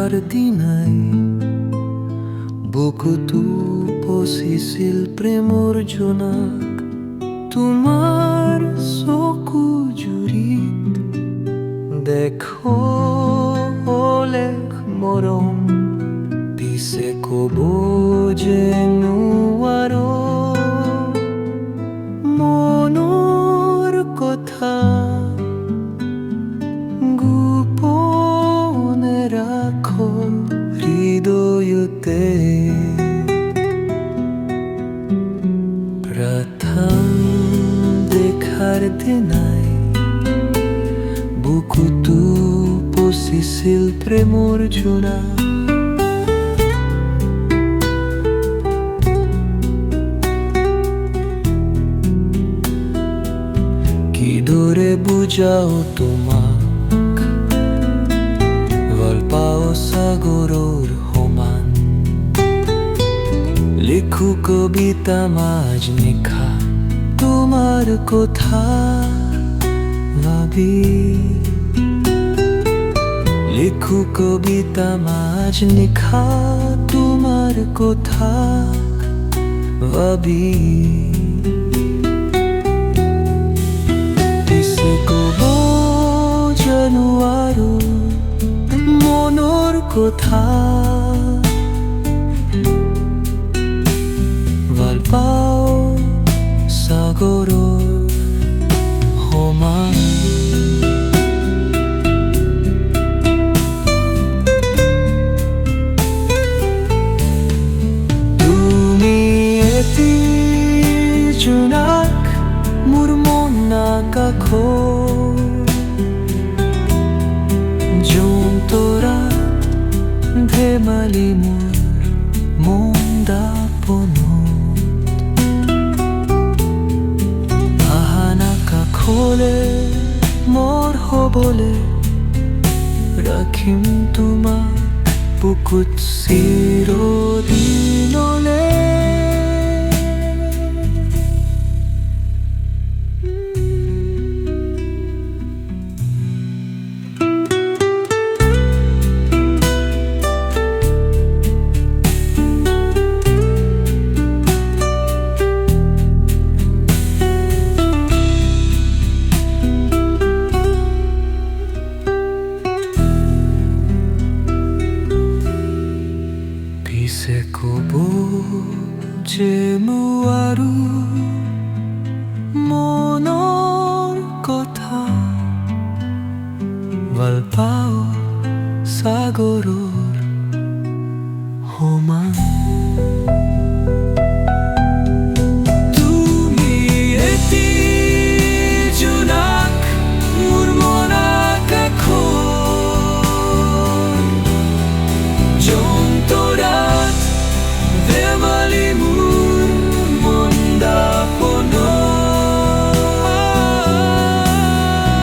দেখাৰ দিনাই বুকুটো পচিছিল প্ৰেমৰ জোনাক। তোমাৰ চকু জুৰিত দেখো অলেখ মৰম, পিছে ক'ব যে নোৱাৰো মনৰ কথা। গোপনে ৰাখো হৃদয়তে। প্ৰথম দেখাৰ দিনাই বুকুটো পচিছিল প্ৰেমৰ জোনাক। কিদৰে বুজাও তোমাক, ভাল পাওঁ সাগৰৰ সমান। লিখো কবিতা মাজ নিশা তোমাৰ কথা ভাবি। লিখো কবিতা মাজ নিশা তোমাৰ কথা ভাবি। পিছে ক'ব জানো আৰু মনৰ কথা। ভাল পাওঁ সাগৰৰ সমান। তুমি এটি জোনাক মোৰ মন আকাশৰ, যন্ত্ৰাত ধেমালি মোৰ মন দাপনত। আহানা কাষলে মোৰ হ'বলে, ৰাখিম তোমাক বুকুত চিৰদিনলে। পিছে ক'ব যে নোৱাৰো মনৰ কথা। ভাল পাওঁ সাগৰৰ